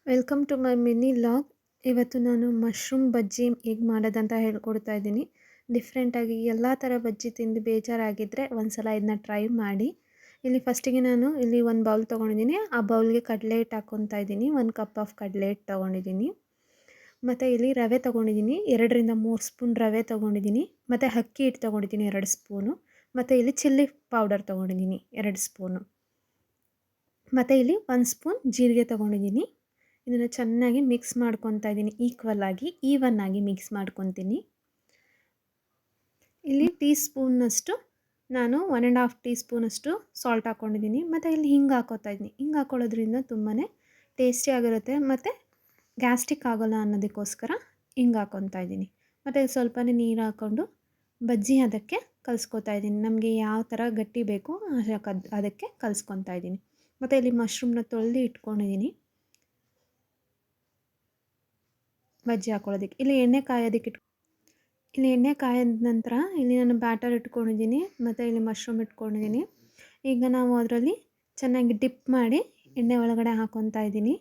Welcome to my mini vlog. ಇವತ್ತು ನಾನು mushroom ಬಜ್ಜಿ ಹೇಗೆ ಮಾಡೋದಂತ ಹೇಳ್ಕೊಡ್ತಾ ಇದ್ದೀನಿ. ಡಿಫ್ರೆಂಟಾಗಿ ಎಲ್ಲ ಥರ ಬಜ್ಜಿ ತಿಂದು ಬೇಜಾರಾಗಿದ್ದರೆ ಒಂದ್ಸಲ ಇದನ್ನ ಟ್ರೈ ಮಾಡಿ. ಇಲ್ಲಿ ಫಸ್ಟಿಗೆ ನಾನು ಇಲ್ಲಿ ಒಂದು ಬೌಲ್ ತೊಗೊಂಡಿದ್ದೀನಿ. ಆ ಬೌಲ್ಗೆ ಕಡಲೆ ಹಿಟ್ಟು ಹಾಕ್ಕೊತಾ ಇದ್ದೀನಿ. 1 ಕಪ್ ಆಫ್ ಕಡಲೆ ಹಿಟ್ಟು ತೊಗೊಂಡಿದ್ದೀನಿ. ಮತ್ತು ಇಲ್ಲಿ ರವೆ ತೊಗೊಂಡಿದ್ದೀನಿ, 2ರಿಂದ 3 ಸ್ಪೂನ್ ರವೆ ತೊಗೊಂಡಿದ್ದೀನಿ. ಮತ್ತು ಅಕ್ಕಿ ಹಿಟ್ಟು ತೊಗೊಂಡಿದ್ದೀನಿ 2 ಸ್ಪೂನು. ಮತ್ತು ಇಲ್ಲಿ ಚಿಲ್ಲಿ ಪೌಡರ್ ತೊಗೊಂಡಿದ್ದೀನಿ 2 ಸ್ಪೂನು. ಮತ್ತು ಇಲ್ಲಿ 1 ಸ್ಪೂನ್ ಜೀರಿಗೆ ತೊಗೊಂಡಿದ್ದೀನಿ. ಇದನ್ನು ಚೆನ್ನಾಗಿ ಮಿಕ್ಸ್ ಮಾಡ್ಕೊತಾ ಇದ್ದೀನಿ. ಈವನ್ ಆಗಿ ಮಿಕ್ಸ್ ಮಾಡ್ಕೊತೀನಿ. ಇಲ್ಲಿ ಟೀ ಸ್ಪೂನ್ನಷ್ಟು ನಾನು 1.5 ಟೀ ಸ್ಪೂನಷ್ಟು ಸಾಲ್ಟ್ ಹಾಕ್ಕೊಂಡಿದ್ದೀನಿ. ಮತ್ತು ಇಲ್ಲಿ ಹಿಂಗೆ ಹಾಕ್ಕೋತಾ ಇದ್ದೀನಿ. ಹಿಂಗೆ ಹಾಕ್ಕೊಳ್ಳೋದ್ರಿಂದ ತುಂಬಾ ಟೇಸ್ಟಿಯಾಗಿರುತ್ತೆ ಮತ್ತು ಗ್ಯಾಸ್ಟ್ರಿಕ್ ಆಗೋಲ್ಲ ಅನ್ನೋದಕ್ಕೋಸ್ಕರ ಹಿಂಗೆ ಹಾಕ್ಕೊತಾ ಇದ್ದೀನಿ. ಮತ್ತು ಸ್ವಲ್ಪನೇ ನೀರು ಹಾಕ್ಕೊಂಡು ಬಜ್ಜಿ ಅದಕ್ಕೆ ಕಲಿಸ್ಕೊತಾ ಇದ್ದೀನಿ. ನಮಗೆ ಯಾವ ಥರ ಗಟ್ಟಿ ಬೇಕೋ ಅದಕ್ಕೆ ಕಲಿಸ್ಕೊತಾ ಇದ್ದೀನಿ. ಮತ್ತು ಇಲ್ಲಿ ಮಶ್ರೂಮ್ನ ತೊಳೆದು ಇಟ್ಕೊಂಡಿದ್ದೀನಿ ಬಜ್ಜಿ ಹಾಕ್ಕೊಳ್ಳೋದಕ್ಕೆ. ಇಲ್ಲಿ ಎಣ್ಣೆ ಕಾಯೋದ ನಂತರ ಇಲ್ಲಿ ನಾನು ಬ್ಯಾಟರ್ ಇಟ್ಕೊಂಡಿದ್ದೀನಿ ಮತ್ತು ಇಲ್ಲಿ ಮಶ್ರೂಮ್ ಇಟ್ಕೊಂಡಿದ್ದೀನಿ. ಈಗ ನಾವು ಅದರಲ್ಲಿ ಚೆನ್ನಾಗಿ ಡಿಪ್ ಮಾಡಿ ಎಣ್ಣೆ ಒಳಗಡೆ ಹಾಕ್ಕೊತಾ ಇದ್ದೀನಿ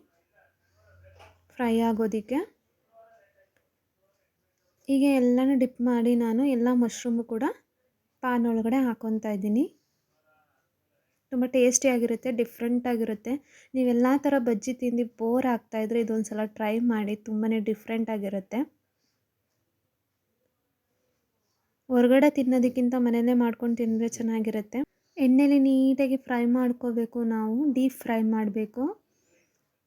ಫ್ರೈ ಆಗೋದಕ್ಕೆ. ಹೀಗೆ ಎಲ್ಲನೂ ಡಿಪ್ ಮಾಡಿ ನಾನು ಎಲ್ಲ ಮಶ್ರೂಮು ಕೂಡ ಪಾನ್ ಒಳಗಡೆ ಹಾಕ್ಕೊತಾ ಇದ್ದೀನಿ. ತುಂಬ ಟೇಸ್ಟಿಯಾಗಿರುತ್ತೆ, ಡಿಫ್ರೆಂಟಾಗಿರುತ್ತೆ. ನೀವೆಲ್ಲ ಥರ ಬಜ್ಜಿ ತಿಂದು ಬೋರ್ ಆಗ್ತಾಯಿದ್ರೆ ಇದೊಂದು ಸಲ ಟ್ರೈ ಮಾಡಿ. ತುಂಬಾ ಡಿಫ್ರೆಂಟಾಗಿರುತ್ತೆ. ಹೊರಗಡೆ ತಿನ್ನೋದಕ್ಕಿಂತ ಮನೆಯಲ್ಲೇ ಮಾಡ್ಕೊಂಡು ತಿಂದರೆ ಚೆನ್ನಾಗಿರುತ್ತೆ. ಎಣ್ಣೆಲಿ ನೀಟಾಗಿ ಫ್ರೈ ಮಾಡ್ಕೋಬೇಕು. ನಾವು ಡೀಪ್ ಫ್ರೈ ಮಾಡಬೇಕು.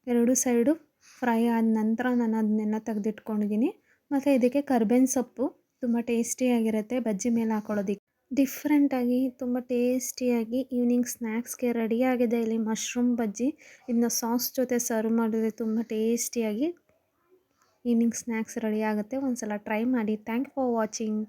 2 ಸೈಡು ಫ್ರೈ ಆದ ನಂತರ ನಾನು ಅದನ್ನೆಲ್ಲ ತೆಗೆದಿಟ್ಕೊಂಡಿದ್ದೀನಿ. ಮತ್ತು ಇದಕ್ಕೆ ಕರ್ಬೇವಿನ ಸೊಪ್ಪು ತುಂಬ ಟೇಸ್ಟಿಯಾಗಿರುತ್ತೆ ಬಜ್ಜಿ ಮೇಲೆ ಹಾಕ್ಕೊಳ್ಳೋದಕ್ಕೆ. ಡಿಫ್ರೆಂಟಾಗಿ ತುಂಬ ಟೇಸ್ಟಿಯಾಗಿ ಈವ್ನಿಂಗ್ ಸ್ನ್ಯಾಕ್ಸ್ಗೆ ರೆಡಿಯಾಗಿದೆ ಇಲ್ಲಿ ಮಶ್ರೂಮ್ ಬಜ್ಜಿ. ಇದನ್ನ ಸಾಸ್ ಜೊತೆ ಸರ್ವ್ ಮಾಡಿದ್ರೆ ತುಂಬ ಟೇಸ್ಟಿಯಾಗಿ ಈವ್ನಿಂಗ್ ಸ್ನ್ಯಾಕ್ಸ್ ರೆಡಿ ಆಗುತ್ತೆ. ಒಂದು ಸಲ ಟ್ರೈ ಮಾಡಿ. Thank for watching.